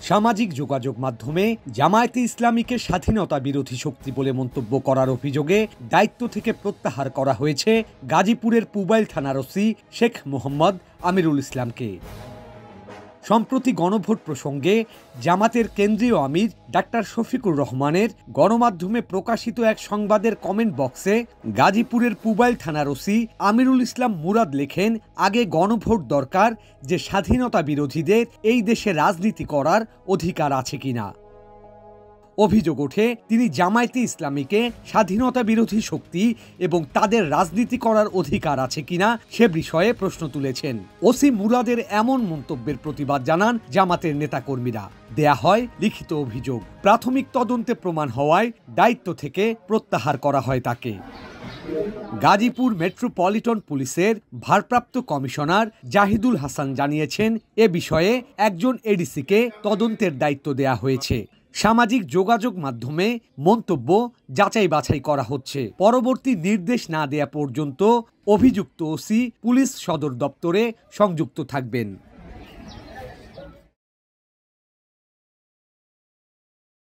সামাজিক যোগাযোগ মাধ্যমে জামায়াতে ইসলামীকে স্বাধীনতা বিরোধী শক্তি বলে মন্তব্য করার অভিযোগে দায়িত্ব থেকে প্রত্যাহার করা হয়েছে গাজীপুরের পুবাইল থানার ওসি শেখ মোহাম্মদ আমিরুল ইসলামকে। সম্প্রতি গণভোট প্রসঙ্গে জামাতের কেন্দ্রীয় আমির ডাক্তার শফিকুর রহমানের গণমাধ্যমে প্রকাশিত এক সংবাদের কমেন্ট বক্সে গাজীপুরের পুবাইল থানার ওসি আমিরুল ইসলাম মুরাদ লেখেন, আগে গণভোট দরকার, যে স্বাধীনতা বিরোধীদের এই দেশে রাজনীতি করার অধিকার আছে কিনা। অভিযোগ ওঠে তিনি জামায়াতে ইসলামীকে স্বাধীনতা বিরোধী শক্তি এবং তাদের রাজনীতি করার অধিকার আছে কিনা সে বিষয়ে প্রশ্ন তুলেছেন। ওসি মুরাদের এমন মন্তব্যের প্রতিবাদ জানান জামাতের নেতাকর্মীরা। দেয়া হয় লিখিত অভিযোগ। প্রাথমিক তদন্তে প্রমাণ হওয়ায় দায়িত্ব থেকে প্রত্যাহার করা হয় তাকে। গাজীপুর মেট্রোপলিটন পুলিশের ভারপ্রাপ্ত কমিশনার জাহিদুল হাসান জানিয়েছেন, এ বিষয়ে একজন এডিসিকে তদন্তের দায়িত্ব দেয়া হয়েছে। সামাজিক যোগাযোগ মাধ্যমে মন্তব্য যাচাই বাছাই করা হচ্ছে। পরবর্তী নির্দেশ না দেয়া পর্যন্ত অভিযুক্ত ওসি পুলিশ সদর দপ্তরে সংযুক্ত থাকবেন।